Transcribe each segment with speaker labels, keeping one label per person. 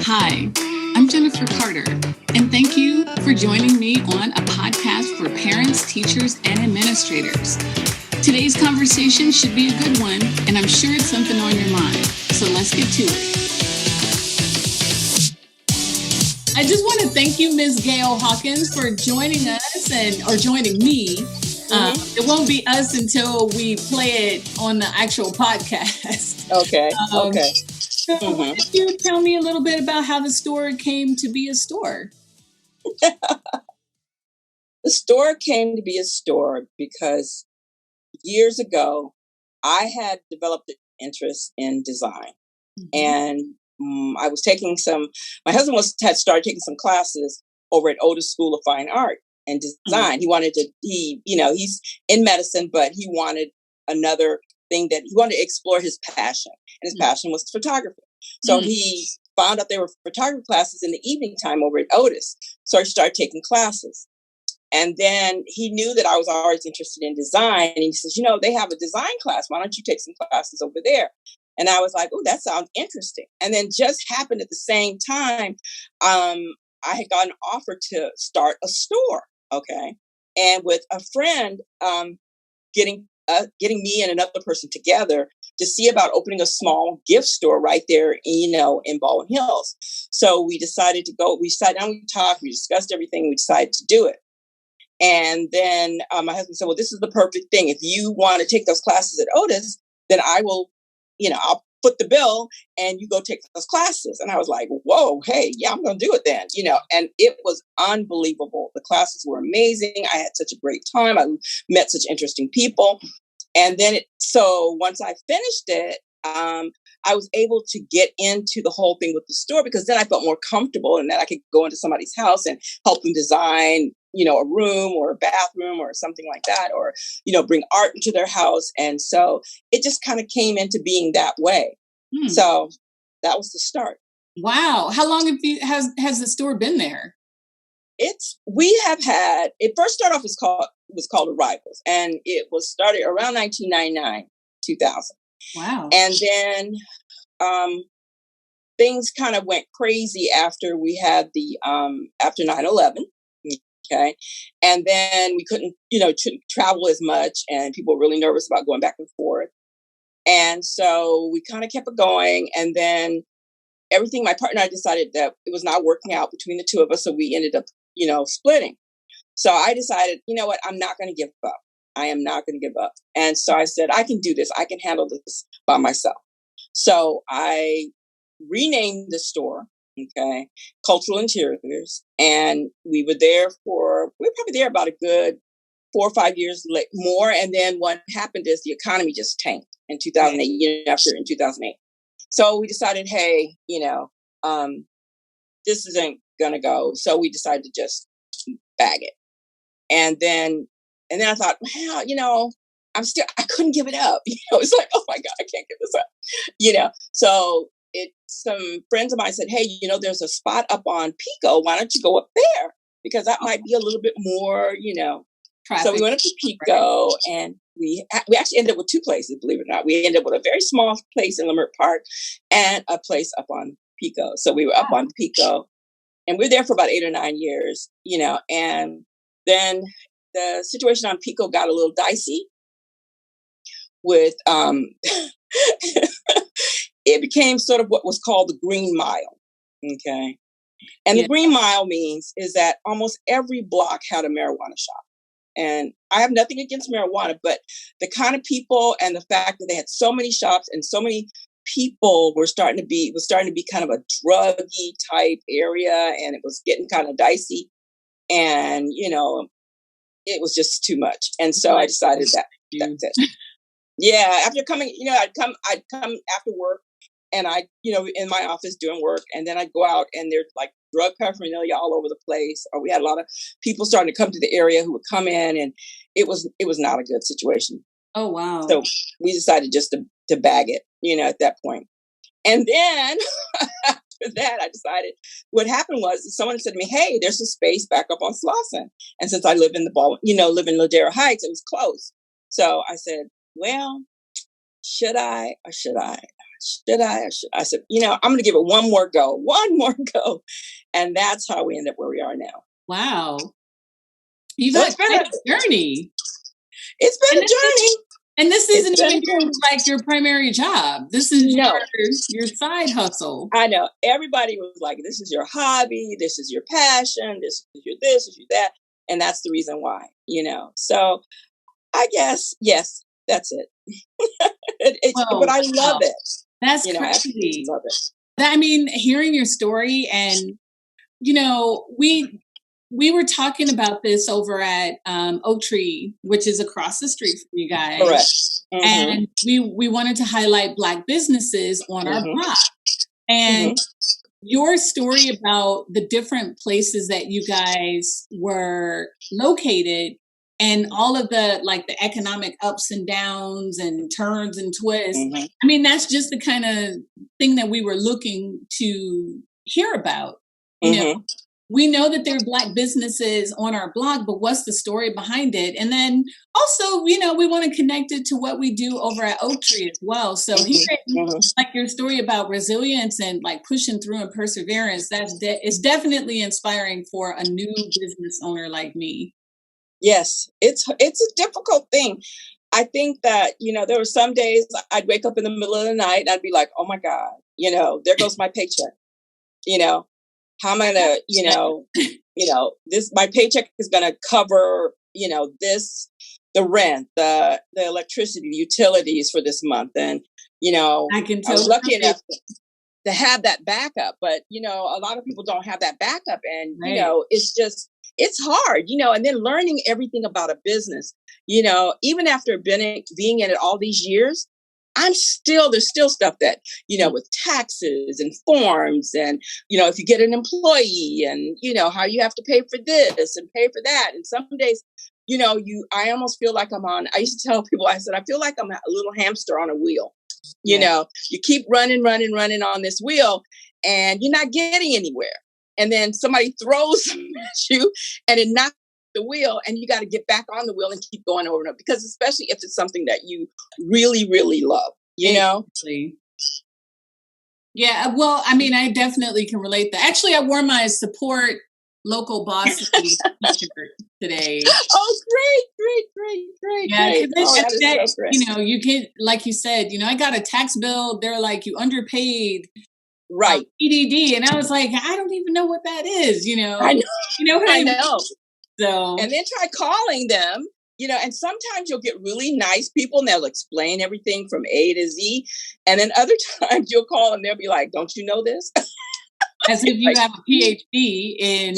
Speaker 1: Hi, I'm Jennifer Carter, and thank you for joining me on a podcast for parents, teachers, and administrators. Today's conversation should be a good one, and I'm sure it's something on your mind. So let's get to it. I just want to thank you, Ms. Gail Hawkins, for joining us or joining me. It won't be us until we play it on the actual podcast.
Speaker 2: Okay.
Speaker 1: So Could you tell me a little bit about how the store came to be a store?
Speaker 2: The store came to be a store because years ago, I had developed an interest in design. And I was taking my husband had started taking some classes over at Otis School of Fine Art and Design. He's in medicine, but he wanted another thing that he wanted to explore his passion. And his passion was photography. So he found out there were photography classes in the evening time over at Otis. So I started taking classes. And then he knew that I was always interested in design. And he says, they have a design class. Why don't you take some classes over there? And I was like, oh, that sounds interesting. And then just happened at the same time, I had got an offer to start a store. Okay. And with a friend, getting me and another person together to see about opening a small gift store right there, in Baldwin Hills. So we decided to go. We sat down, we talked, we discussed everything. We decided to do it. And then my husband said, well, this is the perfect thing. If you want to take those classes at Otis, then I will, I'll foot the bill and you go take those classes. And I was like, whoa, hey, yeah, I'm going to do it then, and it was unbelievable. The classes were amazing. I had such a great time. I met such interesting people. And then, so once I finished it, I was able to get into the whole thing with the store because then I felt more comfortable and that I could go into somebody's house and help them design, a room or a bathroom or something like that, or, bring art into their house. And so it just kind of came into being that way. So that was the start.
Speaker 1: Wow. How long has the store been there?
Speaker 2: It first started off was called Arrivals, and it was started around 1999, 2000.
Speaker 1: Wow.
Speaker 2: And then things kind of went crazy after we had after 9/11. Okay. And then we couldn't travel as much, and people were really nervous about going back and forth. And so we kind of kept it going. And then my partner and I decided that it was not working out between the two of us. So we ended up, splitting. So I decided, what, I'm not going to give up. I am not going to give up. And so I said, I can do this. I can handle this by myself. So I renamed the store, Cultural Interiors. And we were probably there about a good 4 or 5 years more. And then what happened is the economy just tanked in 2008, in 2008. So we decided, hey, this isn't going to go. So we decided to just bag it. And then I thought, well, I couldn't give it up. It's like, oh my God, I can't give this up. So some friends of mine said, hey, there's a spot up on Pico. Why don't you go up there? Because that might be a little bit more, Traffic. So we went up to Pico, right. And we actually ended up with 2 places, believe it or not. We ended up with a very small place in Leimert Park and a place up on Pico. So we were up on Pico, and we were there for about 8 or 9 years, and then the situation on Pico got a little dicey with, it became sort of what was called the Green Mile. Okay. And the Green Mile is that almost every block had a marijuana shop. And I have nothing against marijuana, but the kind of people and the fact that they had so many shops and so many people was starting to be kind of a druggy type area, and it was getting kind of dicey, and it was just too much. And so I decided that's it. Yeah, after coming, I'd come after work, and I, in my office doing work, and then I'd go out, and there's like drug paraphernalia all over the place. Or we had a lot of people starting to come to the area who would come in, and it was not a good situation.
Speaker 1: Oh wow!
Speaker 2: So we decided just to bag it, at that point. And then after that, I decided what happened was someone said to me, "Hey, there's a space back up on Slauson," and since I live in live in Ladera Heights, it was close. So I said, "Well, should I or should I?" should I? I said, I'm going to give it one more go. And that's how we end up where we are now.
Speaker 1: Wow. You've
Speaker 2: So
Speaker 1: had quite a journey.
Speaker 2: It's been a journey.
Speaker 1: And this isn't even your primary job. This is your side hustle.
Speaker 2: I know. Everybody was like, this is your hobby. This is your passion. This is your that. And that's the reason why, So I guess, yes, that's it. But I love it.
Speaker 1: That's crazy. I love it. Hearing your story and, we were talking about this over at Oak Tree, which is across the street from you guys.
Speaker 2: Correct.
Speaker 1: Mm-hmm. And we wanted to highlight Black businesses on our block. And your story about the different places that you guys were located and all of the economic ups and downs and turns and twists. That's just the kind of thing that we were looking to hear about. You know, we know that there are Black businesses on our block, but what's the story behind it? And then also, we want to connect it to what we do over at Oak Tree as well. So hearing your story about resilience and pushing through and perseverance, it's definitely inspiring for a new business owner like me.
Speaker 2: Yes, it's a difficult thing. I think that, there were some days I'd wake up in the middle of the night and I'd be like, oh my God, there goes my paycheck. How am I gonna, this, my paycheck is going to cover, the rent, the electricity, the utilities for this month. And,
Speaker 1: I
Speaker 2: was lucky enough to have that backup, but, a lot of people don't have that backup. And, it's hard, and then learning everything about a business, even after being in it all these years, there's still stuff that, with taxes and forms and, if you get an employee and, how you have to pay for this and pay for that. And some days, I almost feel like I used to tell people, I said, I feel like I'm a little hamster on a wheel. You keep running on this wheel and you're not getting anywhere. And then somebody throws something at you and it knocks the wheel and you got to get back on the wheel and keep going over and over, because especially if it's something that you really, really love,
Speaker 1: Exactly. Yeah. Well, I definitely can relate that. Actually, I wore my support local boss t-shirt today.
Speaker 2: Oh, great.
Speaker 1: Yeah.
Speaker 2: Great.
Speaker 1: That, so great. You get, like you said, I got a tax bill. They're like, you underpaid.
Speaker 2: Right.
Speaker 1: EDD. And I was like, I don't even know what that is,
Speaker 2: I know. I know.
Speaker 1: So,
Speaker 2: and then try calling them, and sometimes you'll get really nice people and they'll explain everything from A to Z. And then other times you'll call and they'll be like, don't you know this?
Speaker 1: As if you have a PhD in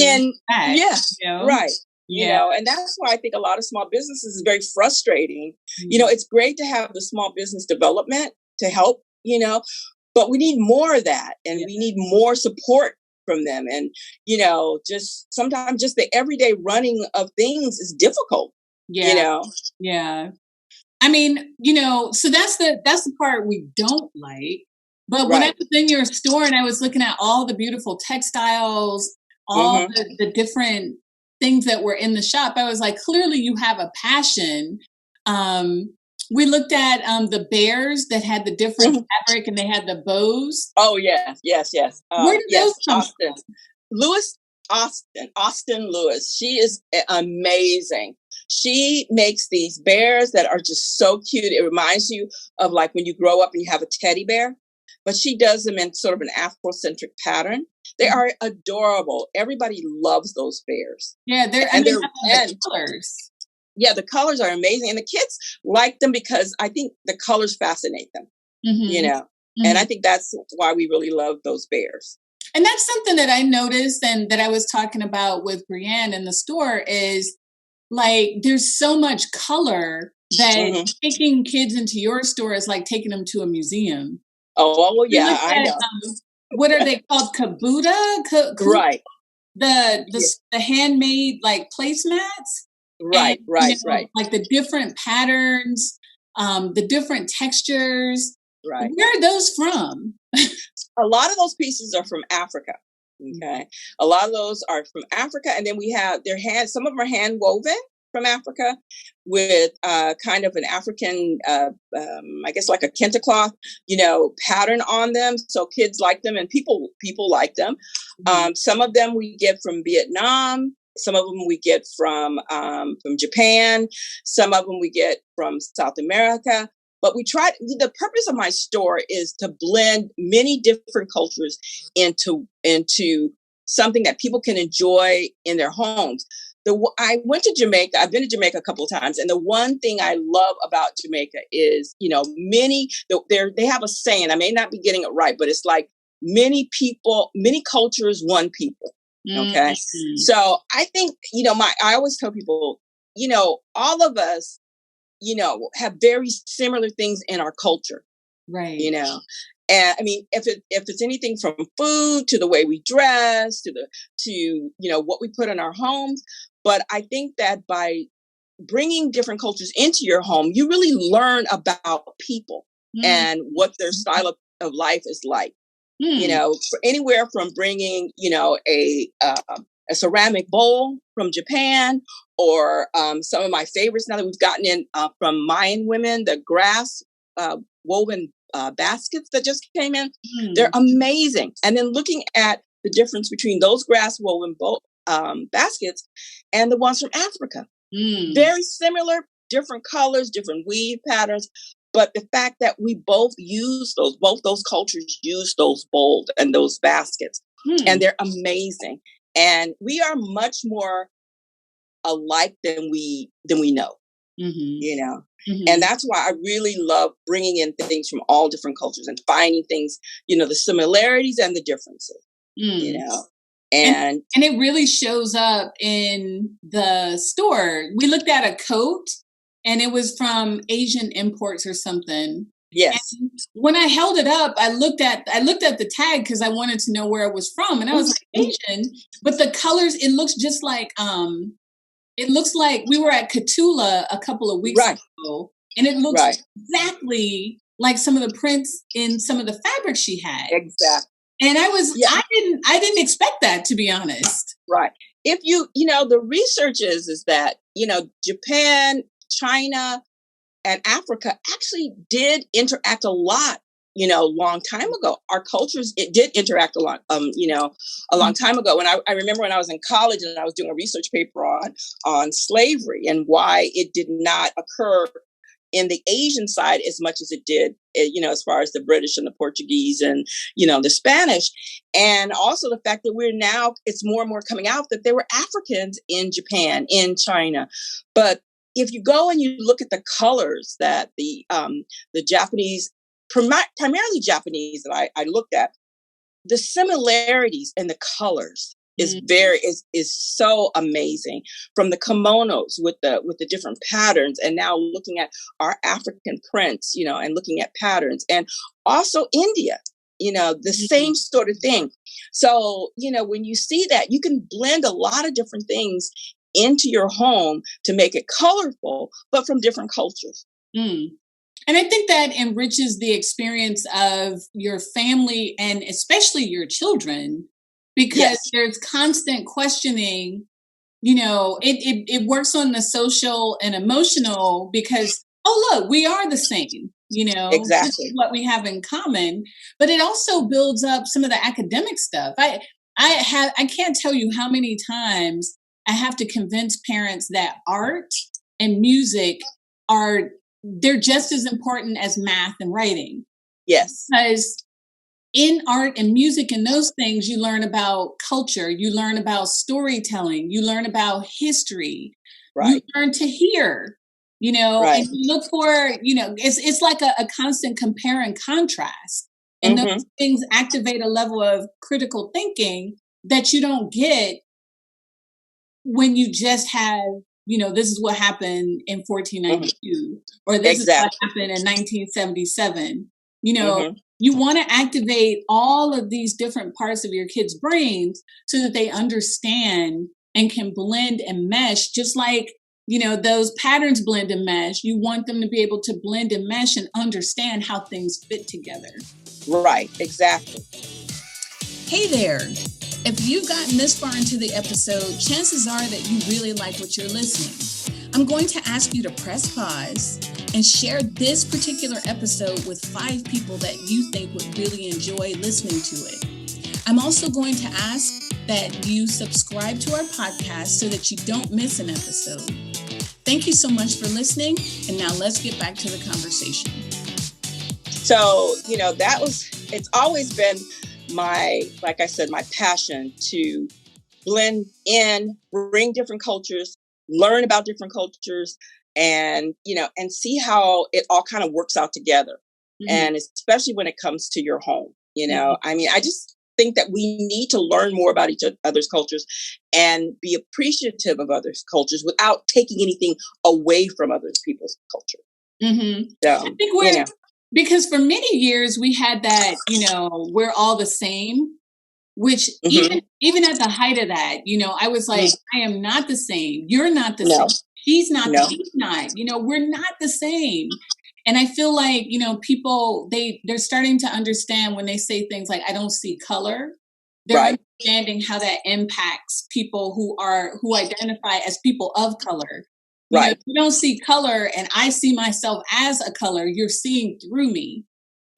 Speaker 1: that.
Speaker 2: Yeah. Right.
Speaker 1: Yeah.
Speaker 2: And that's why I think a lot of small businesses is very frustrating. It's great to have the small business development to help, but we need more of that, and we need more support from them. And, just sometimes just the everyday running of things is difficult,
Speaker 1: Yeah. So that's the part we don't like. But when I was in your store and I was looking at all the beautiful textiles, all the different things that were in the shop, I was like, clearly you have a passion. We looked at the bears that had the different fabric and they had the bows.
Speaker 2: Oh, yes.
Speaker 1: Where did those come
Speaker 2: from? Austin Lewis. She is amazing. She makes these bears that are just so cute. It reminds you of like when you grow up and you have a teddy bear, but she does them in sort of an Afrocentric pattern. They are adorable. Everybody loves those bears.
Speaker 1: Yeah, they're colors.
Speaker 2: Yeah, the colors are amazing. And the kids like them because I think the colors fascinate them, and I think that's why we really love those bears.
Speaker 1: And that's something that I noticed and that I was talking about with Brianne in the store is there's so much color that taking kids into your store is like taking them to a museum.
Speaker 2: Oh, well, yeah, I know.
Speaker 1: What are they called? Caboodle?
Speaker 2: Right.
Speaker 1: The handmade placemats.
Speaker 2: Right.
Speaker 1: Like the different patterns, the different textures.
Speaker 2: Right.
Speaker 1: Where are those from?
Speaker 2: A lot of those pieces are from Africa. Okay. A lot of those are from Africa. And then we have some of them are hand woven. from Africa with kind of an African, I guess like a kente cloth, pattern on them. So kids like them and people like them. Some of them we get from Vietnam. Some of them we get from Japan. Some of them we get from South America. But the purpose of my store is to blend many different cultures into something that people can enjoy in their homes. I went to Jamaica. I've been to Jamaica a couple of times. And the one thing I love about Jamaica is, they have a saying, I may not be getting it right, but it's like many people, many cultures, one people. Okay. Mm-hmm. So I think, I always tell people, all of us, have very similar things in our culture.
Speaker 1: Right.
Speaker 2: And I mean, if it's anything from food to the way we dress to what we put in our homes. But I think that by bringing different cultures into your home, you really learn about people and what their style of life is like. Anywhere from bringing, a ceramic bowl from Japan, or some of my favorites now that we've gotten in from Mayan women, the grass woven baskets that just came in. They're amazing. And then looking at the difference between those grass woven baskets and the ones from Africa. Very similar, different colors, different weave patterns. But the fact that we both those cultures use those bowls and those baskets, and they're amazing. And we are much more alike than we know, and that's why I really love bringing in things from all different cultures and finding things, the similarities and the differences, And
Speaker 1: it really shows up in the store. We looked at a coat and it was from Asian imports or something.
Speaker 2: Yes.
Speaker 1: And when I held it up, I looked at the tag because I wanted to know where it was from. And I was like, Asian, but the colors, it looks just like, it looks like we were at Catula a couple of weeks ago, and it looks exactly like some of the prints in some of the fabrics she had.
Speaker 2: Exactly.
Speaker 1: And I didn't expect that, to be honest.
Speaker 2: Right. If the research is that, Japan, China, and Africa actually did interact a lot, long time ago. Our cultures, it did interact a lot, a long time ago. And I remember when I was in college and I was doing a research paper on slavery and why it did not occur in the Asian side as much as it did, as far as the British and the Portuguese and, the Spanish. And also the fact that it's more and more coming out that there were Africans in Japan, in China. But if you go and you look at the colors that the Japanese, primarily Japanese that I looked at, the similarities in the colors is so amazing. From the kimonos with the different patterns, and now looking at our African prints, and looking at patterns, and also India, the same sort of thing. So, when you see that, you can blend a lot of different things into your home to make it colorful, but from different cultures.
Speaker 1: And I think that enriches the experience of your family and especially your children, because there's constant questioning. It works on the social and emotional because, look, we are the same,
Speaker 2: exactly.
Speaker 1: This is what we have in common, but it also builds up some of the academic stuff. I can't tell you how many times I have to convince parents that art and music they're just as important as math and writing.
Speaker 2: Yes.
Speaker 1: Because in art and music and those things, you learn about culture, you learn about storytelling, you learn about history, you learn to hear, and you look for, it's like a constant compare and contrast. And those things activate a level of critical thinking that you don't get when you just have, this is what happened in 1492, or this is what happened in 1977. You want to activate all of these different parts of your kids' brains so that they understand and can blend and mesh, just like, those patterns blend and mesh. You want them to be able to blend and mesh and understand how things fit together.
Speaker 2: Right, exactly.
Speaker 1: Hey there. If you've gotten this far into the episode, chances are that you really like what you're listening. I'm going to ask you to press pause and share this particular episode with 5 people that you think would really enjoy listening to it. I'm also going to ask that you subscribe to our podcast so that you don't miss an episode. Thank you so much for listening. And now let's get back to the conversation.
Speaker 2: So, it's always been like I said, my passion to blend in, bring different cultures, learn about different cultures, and see how it all kind of works out together. Mm-hmm. And especially when it comes to your home, mm-hmm. I just think that we need to learn more about each other's cultures and be appreciative of others' cultures without taking anything away from other people's culture.
Speaker 1: Mm-hmm. So, I think because for many years we had that, we're all the same, which mm-hmm. even at the height of that, I was like, mm-hmm. I am not the same. You're not the same. She's not. He's not. We're not the same. And I feel like, people, they're starting to understand when they say things like, I don't see color. They're understanding how that impacts people who identify as people of color. If you don't see color and I see myself as a color, you're seeing through me.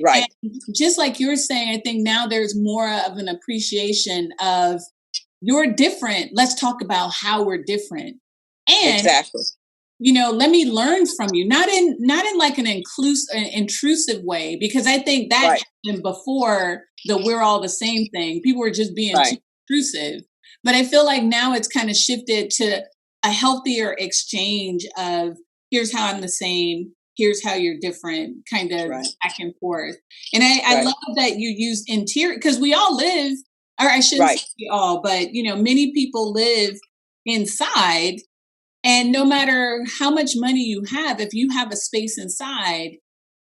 Speaker 1: Right. And just like you're saying, I think now there's more of an appreciation of you're different. Let's talk about how we're different. And exactly. Let me learn from you, not in like an intrusive way, because I think that happened before the we're all the same thing. People were just being too intrusive. But I feel like now it's kind of shifted to a healthier exchange of here's how I'm the same, here's how you're different, kind of back and forth. And I love that you use interior, because we all live, or I shouldn't say we all, but many people live inside. And no matter how much money you have, if you have a space inside,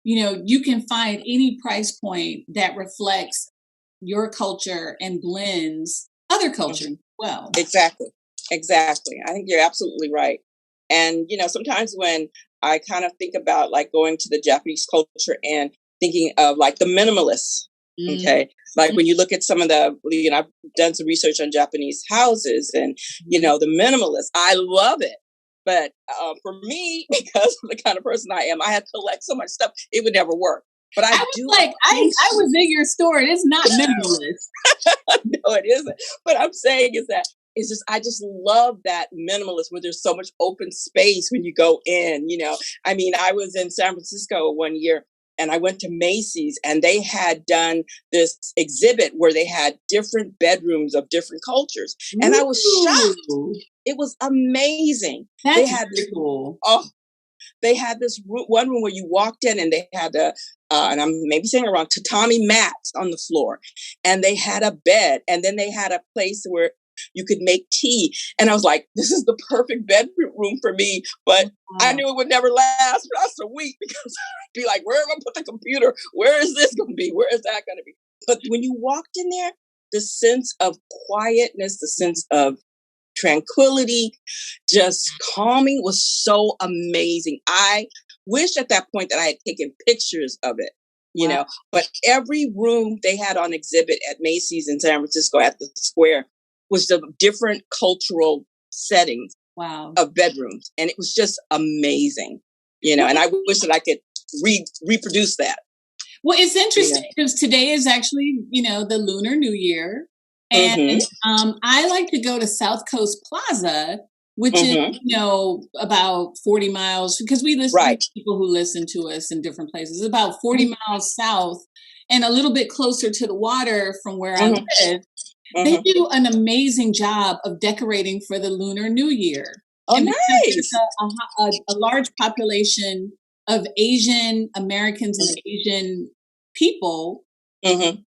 Speaker 1: you can find any price point that reflects your culture and blends other cultures as well. Exactly.
Speaker 2: I think you're absolutely right. And, sometimes when I kind of think about like going to the Japanese culture and thinking of like the minimalists, okay? Like when you look at some of the, I've done some research on Japanese houses and, the minimalists, I love it. But for me, because of the kind of person I am, I had to collect so much stuff, it would never work. But I
Speaker 1: was in your store. It is not minimalist.
Speaker 2: No, it isn't. What I'm saying is that I just love that minimalist where there's so much open space when you go in, I was in San Francisco one year and I went to Macy's and they had done this exhibit where they had different bedrooms of different cultures. And I was shocked. It was amazing.
Speaker 1: That's cool.
Speaker 2: They had this one room where you walked in and they had and I'm maybe saying it wrong, tatami mats on the floor. And they had a bed. And then they had a place where you could make tea. And I was like, this is the perfect bedroom for me. But I knew it would never last just a week because I'd be like, where am I put the computer? Where is this going to be? Where is that going to be? But when you walked in there, the sense of quietness, the sense of tranquility, just calming was so amazing. I wish at that point that I had taken pictures of it, but every room they had on exhibit at Macy's in San Francisco at the square was the different cultural settings of bedrooms. And it was just amazing, and I wish that I could reproduce that.
Speaker 1: Well, it's interesting because today is actually, the Lunar New Year. And I like to go to South Coast Plaza, which is, about 40 miles, because we listen to people who listen to us in different places. It's about 40 miles south and a little bit closer to the water from where I live. They do an amazing job of decorating for the Lunar New Year.
Speaker 2: Oh, and nice.
Speaker 1: There's a large population of Asian Americans and Asian people.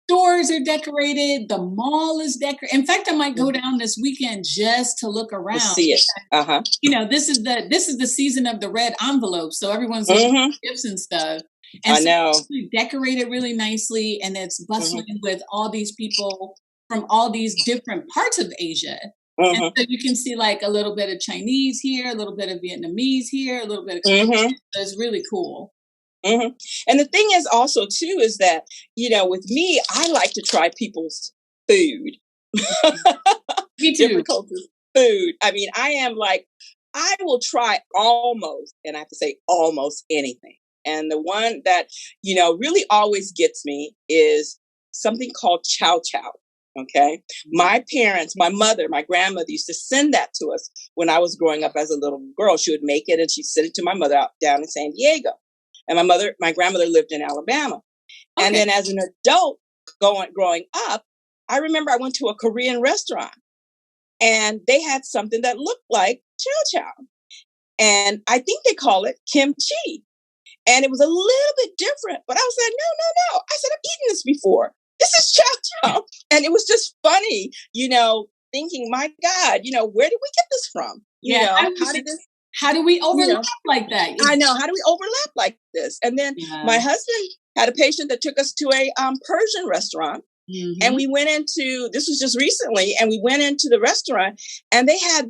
Speaker 1: Stores are decorated. The mall is decorated. In fact, I might go down this weekend just to look around.
Speaker 2: To see it.
Speaker 1: This is the season of the red envelope, so everyone's looking at gifts and stuff. And
Speaker 2: I know.
Speaker 1: So it's decorated really nicely, and it's bustling with all these people from all these different parts of Asia. And so you can see like a little bit of Chinese here, a little bit of Vietnamese here, a little bit of Korean. So it's really cool.
Speaker 2: And the thing is also too is that, with me, I like to try people's food.
Speaker 1: Me too.
Speaker 2: Different cultures' food. I mean, I am like, I will try almost, and I have to say almost anything. And the one that, really always gets me is something called Chow Chow. Okay. My parents, my mother, my grandmother used to send that to us when I was growing up as a little girl. She would make it and she'd send it to my mother out down in San Diego. And my grandmother lived in Alabama. Okay. And then as an adult growing up, I remember I went to a Korean restaurant and they had something that looked like Chow Chow. And I think they call it kimchi. And it was a little bit different, but I was like, no. I said, I've eaten this before. This is Chow Chow. And it was just funny, thinking, my God, where did we get this from?
Speaker 1: How do we overlap like that?
Speaker 2: I know. How do we overlap like this? And then my husband had a patient that took us to a Persian restaurant. Mm-hmm. And we went this was just recently, and we went into the restaurant and they had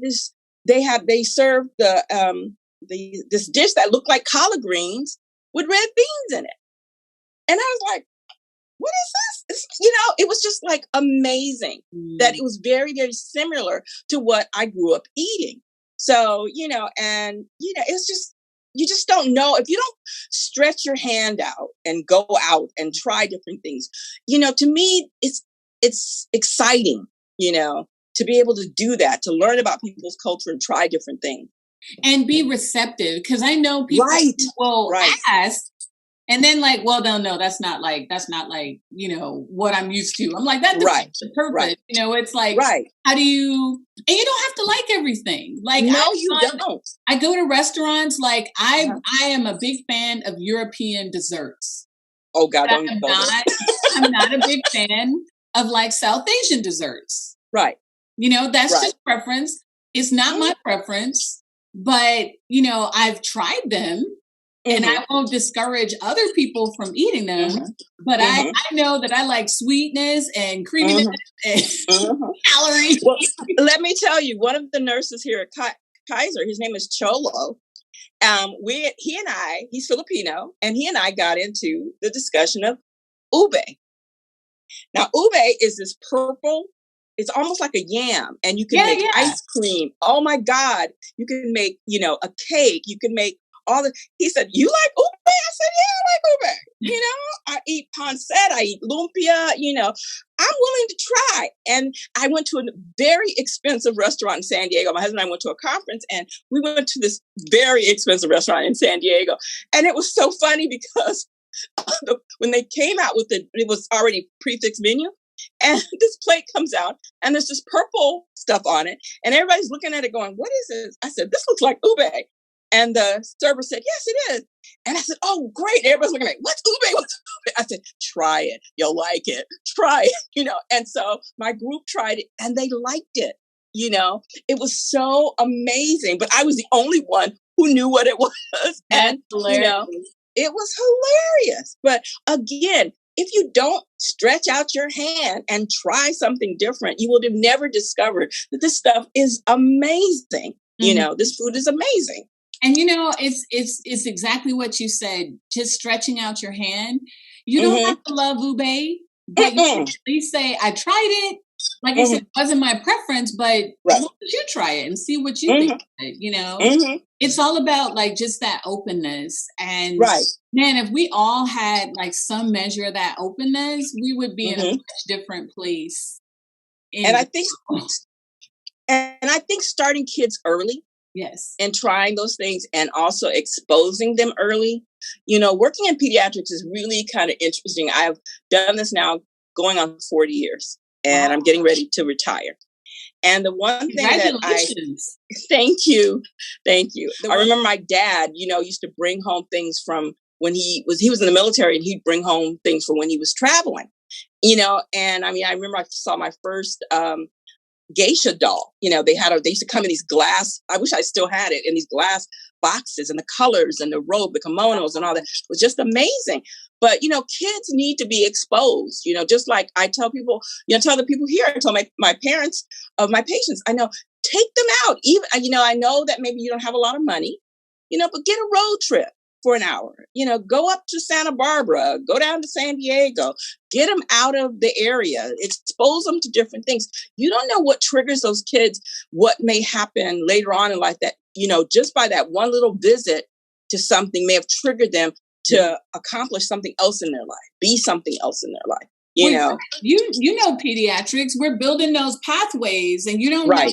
Speaker 2: they served this dish that looked like collard greens with red beans in it. And I was like, what is this? It was just like amazing that it was very, very similar to what I grew up eating. So, it's just, you just don't know. If you don't stretch your hand out and go out and try different things, to me, it's exciting, to be able to do that, to learn about people's culture and try different things.
Speaker 1: And be receptive. Because I know people will ask, and then like, well, no, that's not like, what I'm used to. I'm like, that's the purpose. Right. It's like, how do you, and you don't have to like everything. Like,
Speaker 2: no, you don't.
Speaker 1: I go to restaurants, like I am a big fan of European desserts.
Speaker 2: Oh God,
Speaker 1: I'm not a big fan of like South Asian desserts.
Speaker 2: Right.
Speaker 1: That's just preference. It's not my preference, but I've tried them. And I won't discourage other people from eating them, but I know that I like sweetness and creaminess and calories.
Speaker 2: Well, let me tell you, one of the nurses here at Kaiser, his name is Cholo. He's Filipino, and he and I got into the discussion of ube. Now, ube is this purple. It's almost like a yam, and you can make ice cream. Oh my God! You can make, a cake. You can make. He said, you like ube? I said, yeah, I like ube. I eat pancetta, I eat lumpia, I'm willing to try. And I went to a very expensive restaurant in San Diego. My husband and I went to a conference and we went to this very expensive restaurant in San Diego. And it was so funny because when they came out with it was already prefix menu. And this plate comes out and there's this purple stuff on it. And everybody's looking at it going, what is this? I said, this looks like ube. And the server said, yes, it is. And I said, oh, great. Everybody's looking at me. What's ube? I said, try it. You'll like it. Try it, And so my group tried it and they liked it. It was so amazing. But I was the only one who knew what it was. And, it was hilarious. But again, if you don't stretch out your hand and try something different, you would have never discovered that this stuff is amazing. This food is amazing.
Speaker 1: And it's exactly what you said. Just stretching out your hand. You don't have to love ube, but you can at least say, "I tried it." Like I said, it wasn't my preference, but why don't you try it and see what you think of it? It's all about like just that openness. And man, if we all had like some measure of that openness, we would be in a much different place.
Speaker 2: And I think starting kids early.
Speaker 1: Yes.
Speaker 2: And trying those things and also exposing them early. Working in pediatrics is really kind of interesting. I've done this now going on 40 years and I'm getting ready to retire. And the one thing thank you. I remember my dad, used to bring home things from when he was in the military, and he'd bring home things from when he was traveling, and I remember I saw my first, geisha doll. They used to come in these glass, I wish I still had it, in these glass boxes, and the colors and the robe, the kimonos and all that was just amazing. But, kids need to be exposed, just like I tell people, tell the people here, I tell my parents of my patients, I know, take them out. Even, I know that maybe you don't have a lot of money, but get a road trip. for an hour. Go up to Santa Barbara, go down to San Diego, get them out of the area, expose them to different things. You don't know what triggers those kids, what may happen later on in life that, just by that one little visit to something may have triggered them to accomplish something else in their life, be something else in their life. You
Speaker 1: know pediatrics, we're building those pathways, and you don't know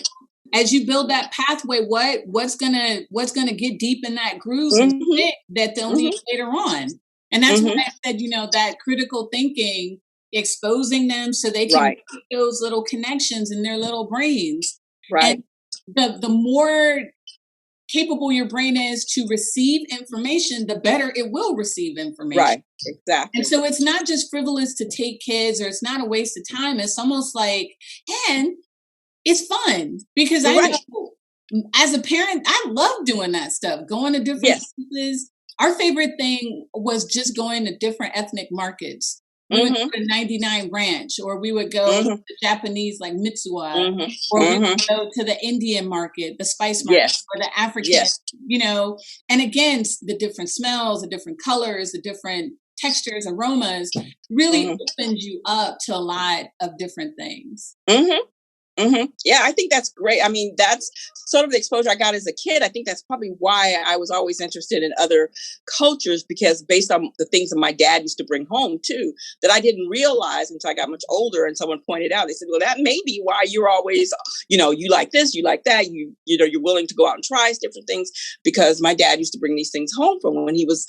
Speaker 1: as you build that pathway what's gonna get deep in that groove and stick that they'll need later on. And that's why I said, that critical thinking, exposing them so they can make those little connections in their little brains. And the more capable your brain is to receive information, the better it will receive information.
Speaker 2: Right, exactly.
Speaker 1: And so it's not just frivolous to take kids, or it's not a waste of time. It's almost like, and it's fun, because I know as a parent, I love doing that stuff, going to different places. Our favorite thing was just going to different ethnic markets. We would go to 99 Ranch, or we would go to the Japanese like Mitsuwa, or we would go to the Indian market, the spice market, or the African, and again, the different smells, the different colors, the different textures, aromas really opens you up to a lot of different things.
Speaker 2: Yeah, I think that's great. I mean, that's sort of the exposure I got as a kid. I think that's probably why I was always interested in other cultures, because based on the things that my dad used to bring home too, that I didn't realize until I got much older, and someone pointed out, they said, well, that may be why you're always, you like this, you like that, you're willing to go out and try different things, because my dad used to bring these things home from when he was,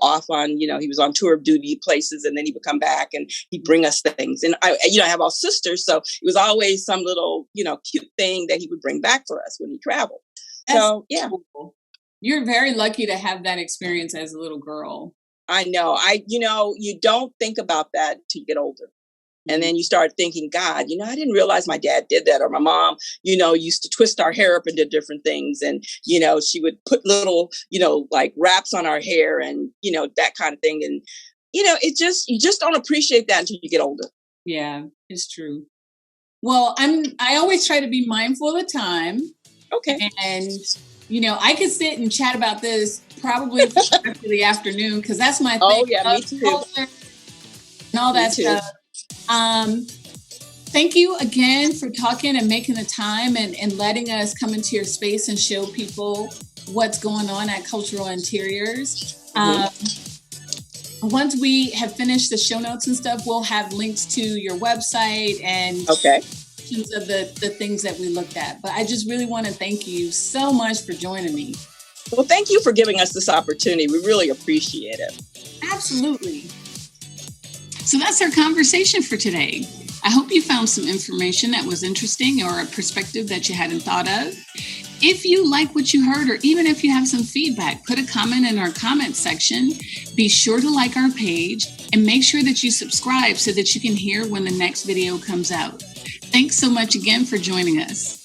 Speaker 2: off on, he was on tour of duty places, and then he would come back and he'd bring us things. And I have all sisters, so it was always some little, cute thing that he would bring back for us when he traveled. So, yeah.
Speaker 1: Cool. You're very lucky to have that experience as a little girl.
Speaker 2: I know. You don't think about that till you get older. And then you start thinking, God, I didn't realize my dad did that. Or my mom, used to twist our hair up and did different things. And, she would put little, like wraps on our hair and, that kind of thing. And, you just don't appreciate that until you get older.
Speaker 1: Yeah, it's true. Well, I always try to be mindful of the time.
Speaker 2: Okay.
Speaker 1: And, I could sit and chat about this probably for the rest of the afternoon, because that's my thing.
Speaker 2: Oh, yeah, me too.
Speaker 1: And all that stuff. Thank you again for talking and making the time and letting us come into your space and show people what's going on at Cultural Interiors. Once we have finished the show notes and stuff, we'll have links to your website and of the things that we looked at. But I just really want to thank you so much for joining me.
Speaker 2: Well, thank you for giving us this opportunity. We really appreciate it.
Speaker 1: Absolutely.
Speaker 3: So that's our conversation for today. I hope you found some information that was interesting, or a perspective that you hadn't thought of. If you like what you heard, or even if you have some feedback, put a comment in our comment section. Be sure to like our page and make sure that you subscribe so that you can hear when the next video comes out. Thanks so much again for joining us.